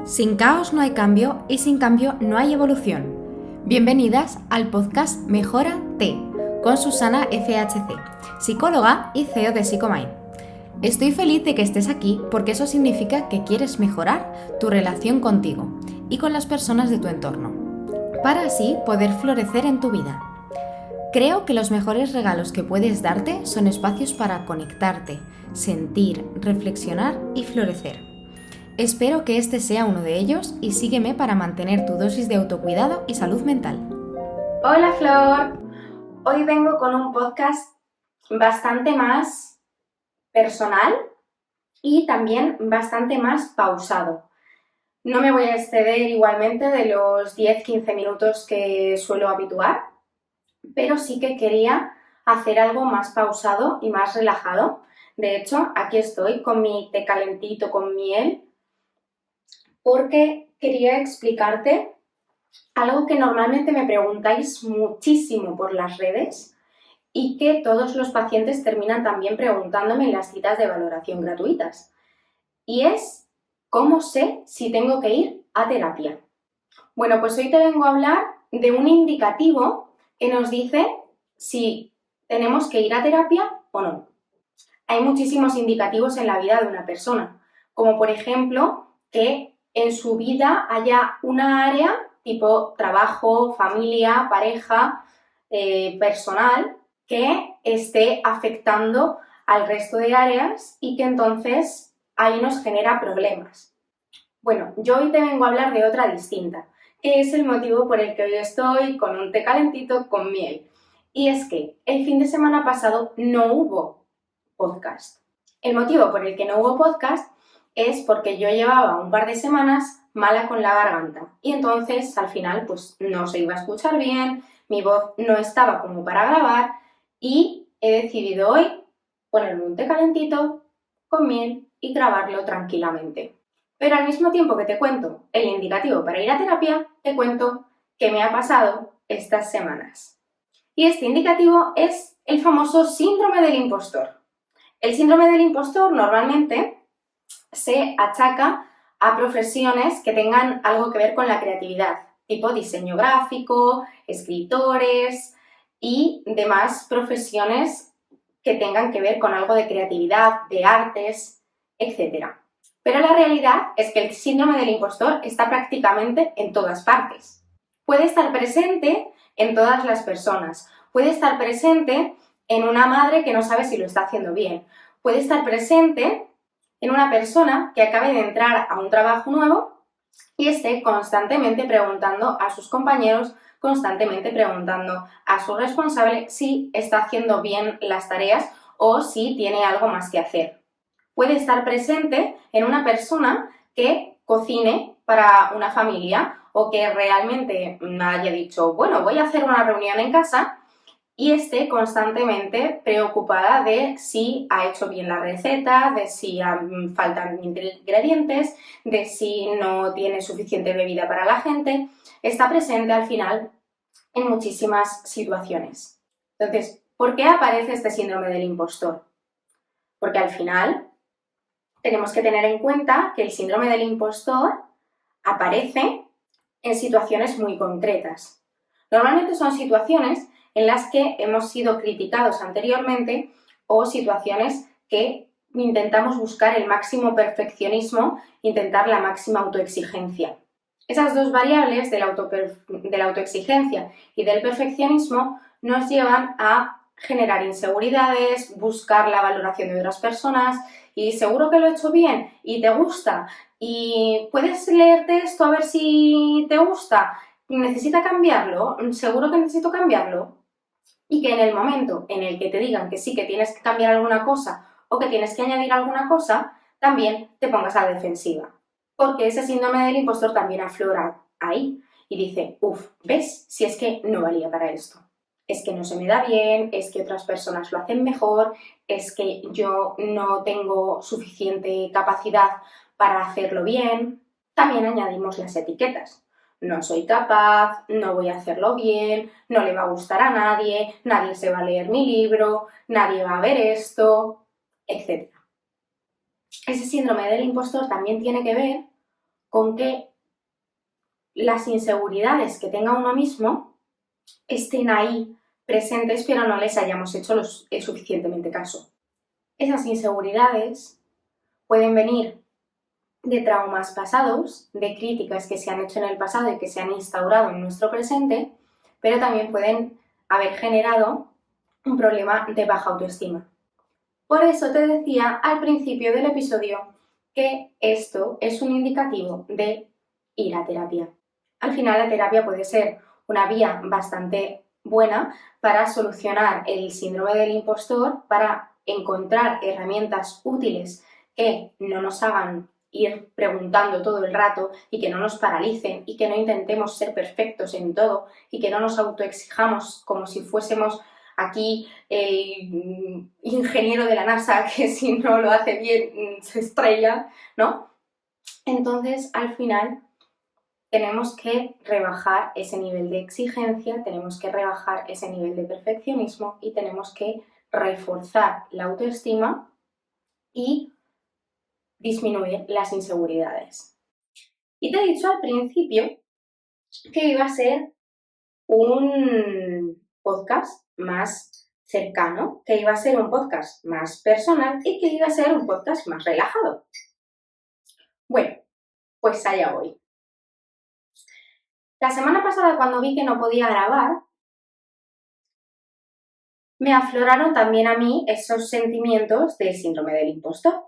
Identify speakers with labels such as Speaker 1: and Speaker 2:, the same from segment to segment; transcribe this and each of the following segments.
Speaker 1: Sin caos no hay cambio y sin cambio no hay evolución. Bienvenidas al podcast Mejórate con Susana FHC, psicóloga y CEO de Psicomind. Estoy feliz de que estés aquí porque eso significa que quieres mejorar tu relación contigo y con las personas de tu entorno, para así poder florecer en tu vida. Creo que los mejores regalos que puedes darte son espacios para conectarte, sentir, reflexionar y florecer. Espero que este sea uno de ellos y sígueme para mantener tu dosis de autocuidado y salud mental.
Speaker 2: Hola Flor, hoy vengo con un podcast bastante más personal y también bastante más pausado. No me voy a exceder igualmente de los 10-15 minutos que suelo habituar, pero sí que quería hacer algo más pausado y más relajado. De hecho, aquí estoy con mi té calentito con miel porque quería explicarte algo que normalmente me preguntáis muchísimo por las redes y que todos los pacientes terminan también preguntándome en las citas de valoración gratuitas. Y es, ¿cómo sé si tengo que ir a terapia? Bueno, pues hoy te vengo a hablar de un indicativo que nos dice si tenemos que ir a terapia o no. Hay muchísimos indicativos en la vida de una persona, como por ejemplo que en su vida haya una área tipo trabajo, familia, pareja, personal, que esté afectando al resto de áreas y que entonces ahí nos genera problemas. Bueno, yo hoy te vengo a hablar de otra distinta, que es el motivo por el que hoy estoy con un té calentito con miel. Y es que el fin de semana pasado no hubo podcast. El motivo por el que no hubo podcast es porque yo llevaba un par de semanas mala con la garganta y entonces al final pues no se iba a escuchar bien, mi voz no estaba como para grabar y he decidido hoy ponerme un té calentito con miel y grabarlo tranquilamente. Pero al mismo tiempo que te cuento el indicativo para ir a terapia, te cuento qué me ha pasado estas semanas. Y este indicativo es el famoso síndrome del impostor. El síndrome del impostor normalmente se achaca a profesiones que tengan algo que ver con la creatividad, tipo diseño gráfico, escritores y demás profesiones que tengan que ver con algo de creatividad, de artes, etc. Pero la realidad es que el síndrome del impostor está prácticamente en todas partes. Puede estar presente en todas las personas, puede estar presente en una madre que no sabe si lo está haciendo bien, puede estar presente en una persona que acabe de entrar a un trabajo nuevo y esté constantemente preguntando a sus compañeros, constantemente preguntando a su responsable si está haciendo bien las tareas o si tiene algo más que hacer. Puede estar presente en una persona que cocine para una familia o que realmente haya dicho, bueno, voy a hacer una reunión en casa y esté constantemente preocupada de si ha hecho bien la receta, de si faltan ingredientes, de si no tiene suficiente bebida para la gente. Está presente al final en muchísimas situaciones. Entonces, ¿por qué aparece este síndrome del impostor? Porque al final tenemos que tener en cuenta que el síndrome del impostor aparece en situaciones muy concretas. Normalmente son situaciones en las que hemos sido criticados anteriormente o situaciones que intentamos buscar el máximo perfeccionismo, intentar la máxima autoexigencia. Esas dos variables de la autoexigencia y del perfeccionismo nos llevan a generar inseguridades, buscar la valoración de otras personas y seguro que lo he hecho bien y te gusta y puedes leerte esto a ver si te gusta, necesita cambiarlo, seguro que necesito cambiarlo. Y que en el momento en el que te digan que sí, que tienes que cambiar alguna cosa o que tienes que añadir alguna cosa, también te pongas a la defensiva. Porque ese síndrome del impostor también aflora ahí y dice, ¿ves? Si es que no valía para esto. Es que no se me da bien, es que otras personas lo hacen mejor, es que yo no tengo suficiente capacidad para hacerlo bien. También añadimos las etiquetas. No soy capaz, no voy a hacerlo bien, no le va a gustar a nadie, nadie se va a leer mi libro, nadie va a ver esto, etc. Ese síndrome del impostor también tiene que ver con que las inseguridades que tenga uno mismo estén ahí presentes, pero no les hayamos hecho suficientemente caso. Esas inseguridades pueden venir de traumas pasados, de críticas que se han hecho en el pasado y que se han instaurado en nuestro presente, pero también pueden haber generado un problema de baja autoestima. Por eso te decía al principio del episodio que esto es un indicativo de ir a terapia. Al final la terapia puede ser una vía bastante buena para solucionar el síndrome del impostor, para encontrar herramientas útiles que no nos hagan ir preguntando todo el rato y que no nos paralicen y que no intentemos ser perfectos en todo y que no nos autoexijamos como si fuésemos aquí el ingeniero de la NASA que si no lo hace bien se estrella, ¿no? Entonces, al final, tenemos que rebajar ese nivel de exigencia, tenemos que rebajar ese nivel de perfeccionismo y tenemos que reforzar la autoestima y disminuir las inseguridades. Y te he dicho al principio que iba a ser un podcast más cercano, que iba a ser un podcast más personal y que iba a ser un podcast más relajado. Bueno, pues allá voy. La semana pasada, cuando vi que no podía grabar, me afloraron también a mí esos sentimientos del síndrome del impostor.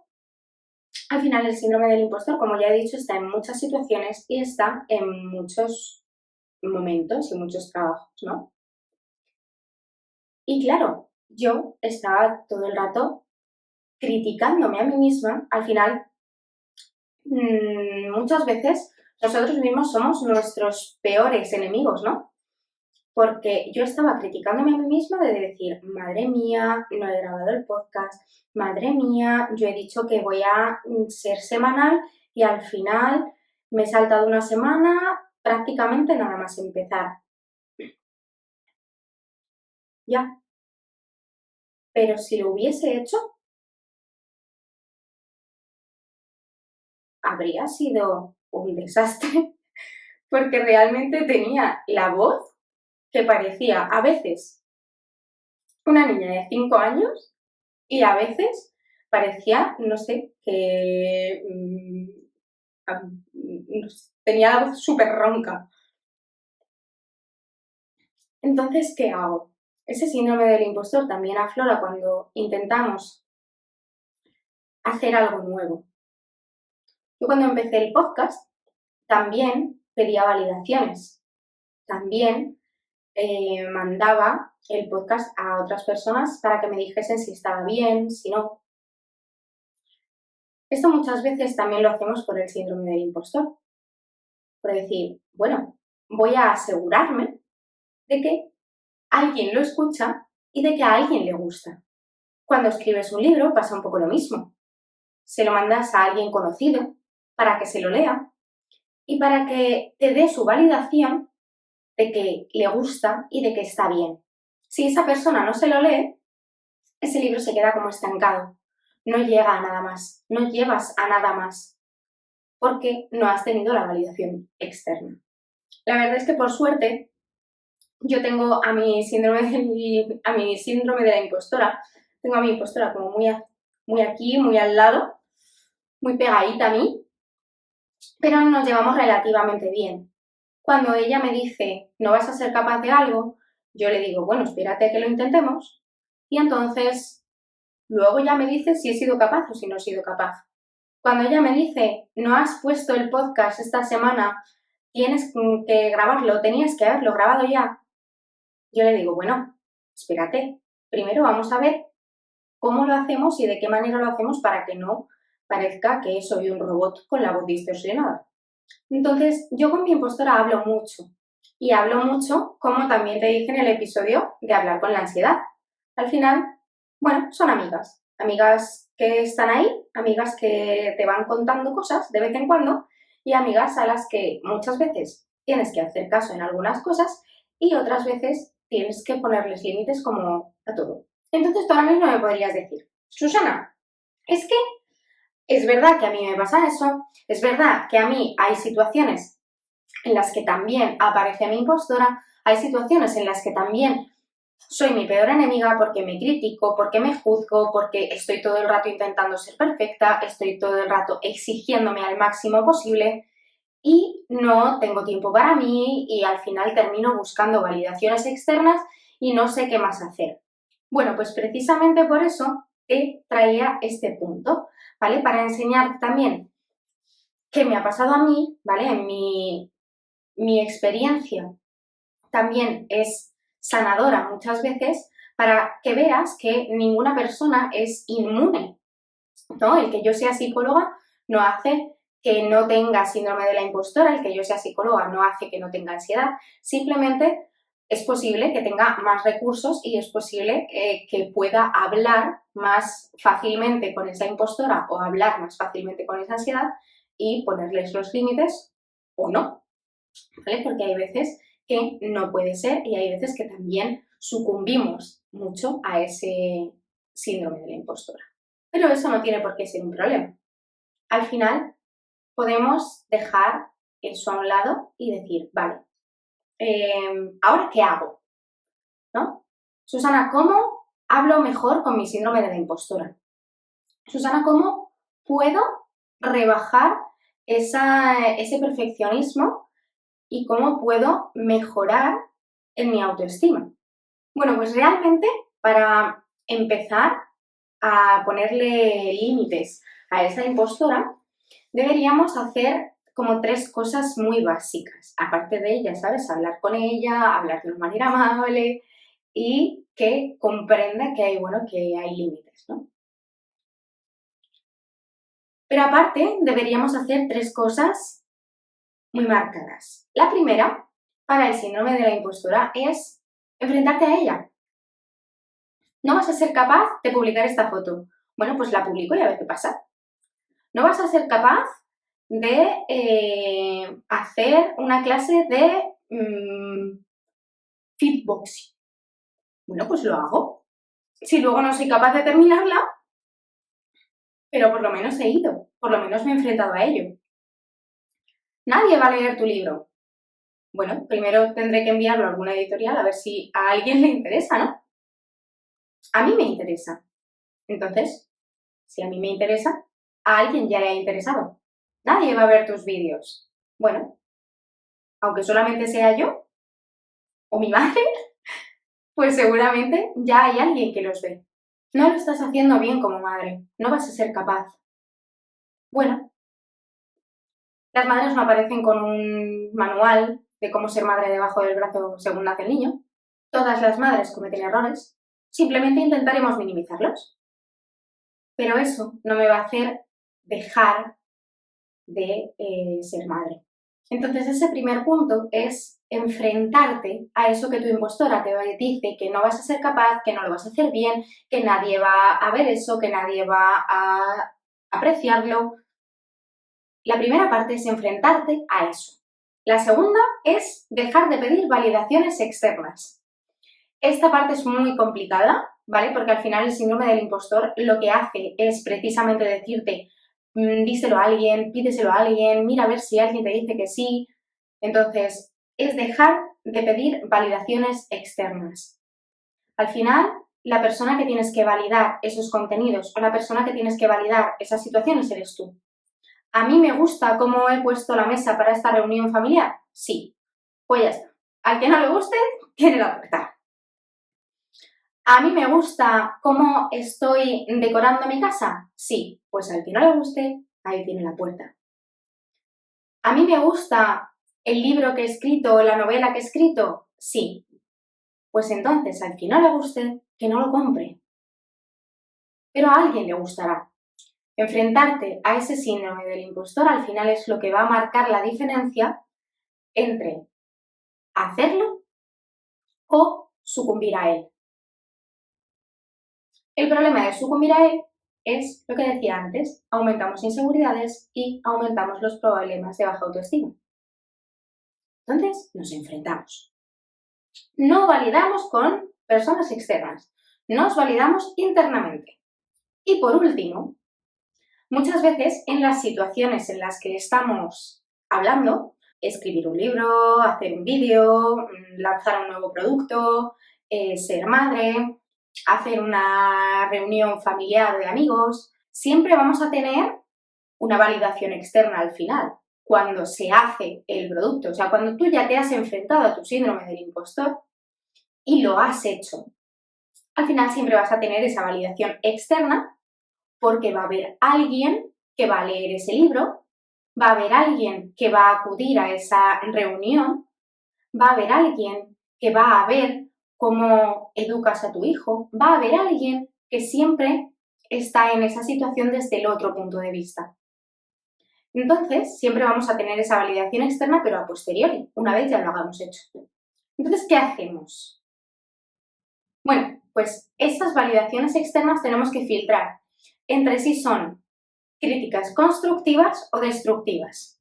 Speaker 2: Al final, el síndrome del impostor, como ya he dicho, está en muchas situaciones y está en muchos momentos y muchos trabajos, ¿no? Y claro, yo estaba todo el rato criticándome a mí misma. Al final, muchas veces nosotros mismos somos nuestros peores enemigos, ¿no? Porque yo estaba criticándome a mí misma de decir, madre mía, no he grabado el podcast, madre mía, yo he dicho que voy a ser semanal y al final me he saltado una semana prácticamente nada más empezar. Ya. Pero si lo hubiese hecho, habría sido un desastre, porque realmente tenía la voz que parecía a veces una niña de 5 años y a veces parecía, no sé, que tenía la voz súper ronca. Entonces, ¿qué hago? Ese síndrome del impostor también aflora cuando intentamos hacer algo nuevo. Yo cuando empecé el podcast también pedía validaciones, también mandaba el podcast a otras personas para que me dijesen si estaba bien, si no. Esto muchas veces también lo hacemos por el síndrome del impostor. Por decir, bueno, voy a asegurarme de que alguien lo escucha y de que a alguien le gusta. Cuando escribes un libro pasa un poco lo mismo. Se lo mandas a alguien conocido para que se lo lea y para que te dé su validación de que le gusta y de que está bien. Si esa persona no se lo lee, ese libro se queda como estancado. No llega a nada más, no llevas a nada más, porque no has tenido la validación externa. La verdad es que por suerte yo tengo a mi síndrome de la impostora, tengo a mi impostora como muy aquí, muy al lado, muy pegadita a mí, pero nos llevamos relativamente bien. Cuando ella me dice, no vas a ser capaz de algo, yo le digo, bueno, espérate que lo intentemos, y entonces luego ya me dice si he sido capaz o si no he sido capaz. Cuando ella me dice, no has puesto el podcast esta semana, tienes que grabarlo, tenías que haberlo grabado ya, yo le digo, bueno, espérate, primero vamos a ver cómo lo hacemos y de qué manera lo hacemos para que no parezca que soy un robot con la voz distorsionada. Entonces, yo con mi impostora hablo mucho. Y hablo mucho, como también te dije en el episodio de hablar con la ansiedad. Al final, bueno, son amigas. Amigas que están ahí, amigas que te van contando cosas de vez en cuando y amigas a las que muchas veces tienes que hacer caso en algunas cosas y otras veces tienes que ponerles límites como a todo. Entonces, tú ahora mismo me podrías decir, Susana, es que Es verdad que a mí me pasa eso, es verdad que a mí hay situaciones en las que también aparece mi impostora, hay situaciones en las que también soy mi peor enemiga porque me critico, porque me juzgo, porque estoy todo el rato intentando ser perfecta, estoy todo el rato exigiéndome al máximo posible y no tengo tiempo para mí y al final termino buscando validaciones externas y no sé qué más hacer. Bueno, pues precisamente por eso te traía este punto, ¿vale? Para enseñar también qué me ha pasado a mí, ¿vale? En mi experiencia también es sanadora muchas veces para que veas que ninguna persona es inmune, ¿no? El que yo sea psicóloga no hace que no tenga síndrome de la impostora, el que yo sea psicóloga no hace que no tenga ansiedad, simplemente es posible que tenga más recursos y es posible que pueda hablar más fácilmente con esa impostora o hablar más fácilmente con esa ansiedad y ponerles los límites o no, ¿vale? Porque hay veces que no puede ser y hay veces que también sucumbimos mucho a ese síndrome de la impostora. Pero eso no tiene por qué ser un problema. Al final podemos dejar eso a un lado y decir, vale, ¿ahora qué hago? ¿No? Susana, ¿cómo hablo mejor con mi síndrome de la impostora? Susana, ¿cómo puedo rebajar ese perfeccionismo y cómo puedo mejorar en mi autoestima? Bueno, pues realmente para empezar a ponerle límites a esa impostora, deberíamos hacer como 3 cosas muy básicas. Aparte de ella, ¿sabes? Hablar con ella, hablar de una manera amable y que comprenda que hay, bueno, que hay límites, ¿no? Pero aparte, deberíamos hacer 3 cosas muy marcadas. La primera, para el síndrome de la impostora, es enfrentarte a ella. No vas a ser capaz de publicar esta foto. Bueno, pues la publico y a ver qué pasa. No vas a ser capaz de hacer una clase de fitboxing. Bueno, pues lo hago. Si luego no soy capaz de terminarla, pero por lo menos he ido, por lo menos me he enfrentado a ello. Nadie va a leer tu libro. Bueno, primero tendré que enviarlo a alguna editorial a ver si a alguien le interesa, ¿no? A mí me interesa. Entonces, si a mí me interesa, a alguien ya le ha interesado. Nadie va a ver tus vídeos. Bueno, aunque solamente sea yo o mi madre, pues seguramente ya hay alguien que los ve. No lo estás haciendo bien como madre, no vas a ser capaz. Bueno, las madres no aparecen con un manual de cómo ser madre debajo del brazo según nace el niño. Todas las madres cometen errores, simplemente intentaremos minimizarlos. Pero eso no me va a hacer dejar de ser madre. Entonces ese primer punto es enfrentarte a eso que tu impostora te dice que no vas a ser capaz, que no lo vas a hacer bien, que nadie va a ver eso, que nadie va a apreciarlo. La primera parte es enfrentarte a eso. La segunda es dejar de pedir validaciones externas. Esta parte es muy complicada, ¿vale? Porque al final el síndrome del impostor lo que hace es precisamente decirte díselo a alguien, pídeselo a alguien, mira a ver si alguien te dice que sí. Entonces, es dejar de pedir validaciones externas. Al final, la persona que tienes que validar esos contenidos o la persona que tienes que validar esas situaciones eres tú. ¿A mí me gusta cómo he puesto la mesa para esta reunión familiar? Sí. Pues ya está. Al que no le guste, tiene la puerta. ¿A mí me gusta cómo estoy decorando mi casa? Sí. Pues al que no le guste, ahí tiene la puerta. ¿A mí me gusta el libro que he escrito o la novela que he escrito? Sí. Pues entonces, al que no le guste, que no lo compre. Pero a alguien le gustará. Enfrentarte a ese síndrome del impostor al final es lo que va a marcar la diferencia entre hacerlo o sucumbir a él. El problema de sucumbir a él es lo que decía antes, aumentamos inseguridades y aumentamos los problemas de baja autoestima. Entonces, nos enfrentamos. No validamos con personas externas, nos validamos internamente. Y por último, Muchas veces en las situaciones en las que estamos hablando, escribir un libro, hacer un vídeo, lanzar un nuevo producto, ser madre, hacer una reunión familiar de amigos, siempre vamos a tener una validación externa al final, cuando se hace el producto. O sea, cuando tú ya te has enfrentado a tu síndrome del impostor y lo has hecho, al final siempre vas a tener esa validación externa porque va a haber alguien que va a leer ese libro, va a haber alguien que va a acudir a esa reunión, va a haber alguien que va a ver cómo educas a tu hijo, va a haber alguien que siempre está en esa situación desde el otro punto de vista. Entonces, siempre vamos a tener esa validación externa, pero a posteriori, una vez ya lo hagamos hecho. Entonces, ¿qué hacemos? Bueno, pues esas validaciones externas tenemos que filtrar entre si son críticas constructivas o destructivas.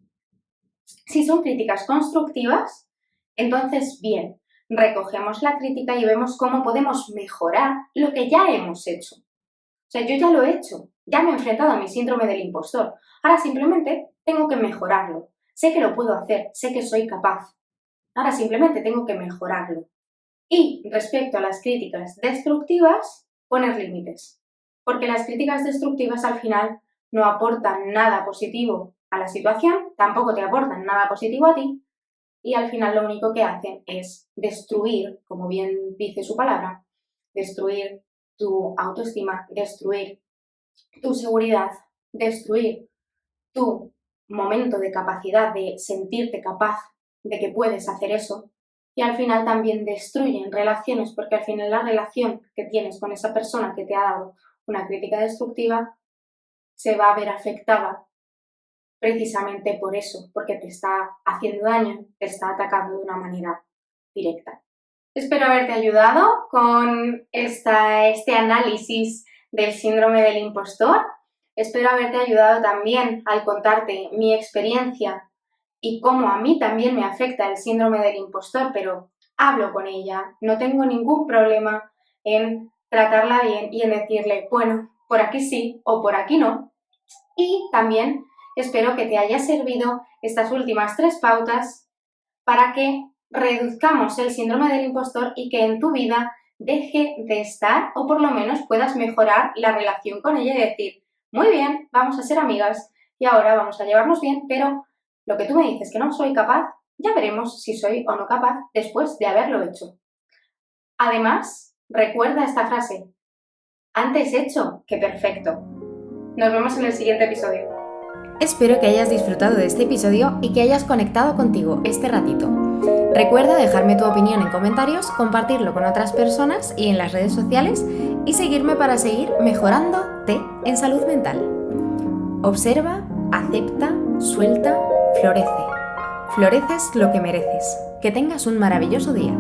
Speaker 2: Si son críticas constructivas, entonces, bien, recogemos la crítica y vemos cómo podemos mejorar lo que ya hemos hecho. O sea, yo ya lo he hecho, ya me he enfrentado a mi síndrome del impostor. Ahora simplemente tengo que mejorarlo. Sé que lo puedo hacer, sé que soy capaz. Ahora simplemente tengo que mejorarlo. Y respecto a las críticas destructivas, poner límites. Porque las críticas destructivas al final no aportan nada positivo a la situación, tampoco te aportan nada positivo a ti, y al final lo único que hacen es destruir, como bien dice su palabra, destruir tu autoestima, destruir tu seguridad, destruir tu momento de capacidad de sentirte capaz de que puedes hacer eso, y al final también destruyen relaciones, porque al final la relación que tienes con esa persona que te ha dado una crítica destructiva se va a ver afectada precisamente por eso, porque te está haciendo daño, te está atacando de una manera directa. Espero haberte ayudado con este análisis del síndrome del impostor. Espero haberte ayudado también al contarte mi experiencia y cómo a mí también me afecta el síndrome del impostor, pero hablo con ella, no tengo ningún problema en tratarla bien y en decirle, bueno, por aquí sí o por aquí no. Y también espero que te haya servido estas últimas 3 pautas para que reduzcamos el síndrome del impostor y que en tu vida deje de estar, o por lo menos puedas mejorar la relación con ella y decir, muy bien, vamos a ser amigas y ahora vamos a llevarnos bien, pero lo que tú me dices que no soy capaz, ya veremos si soy o no capaz después de haberlo hecho. Además, recuerda esta frase, antes hecho que perfecto. Nos vemos en el siguiente episodio.
Speaker 1: Espero que hayas disfrutado de este episodio y que hayas conectado contigo este ratito. Recuerda dejarme tu opinión en comentarios, compartirlo con otras personas y en las redes sociales y seguirme para seguir mejorándote en salud mental. Observa, acepta, suelta, florece. Floreces lo que mereces. Que tengas un maravilloso día.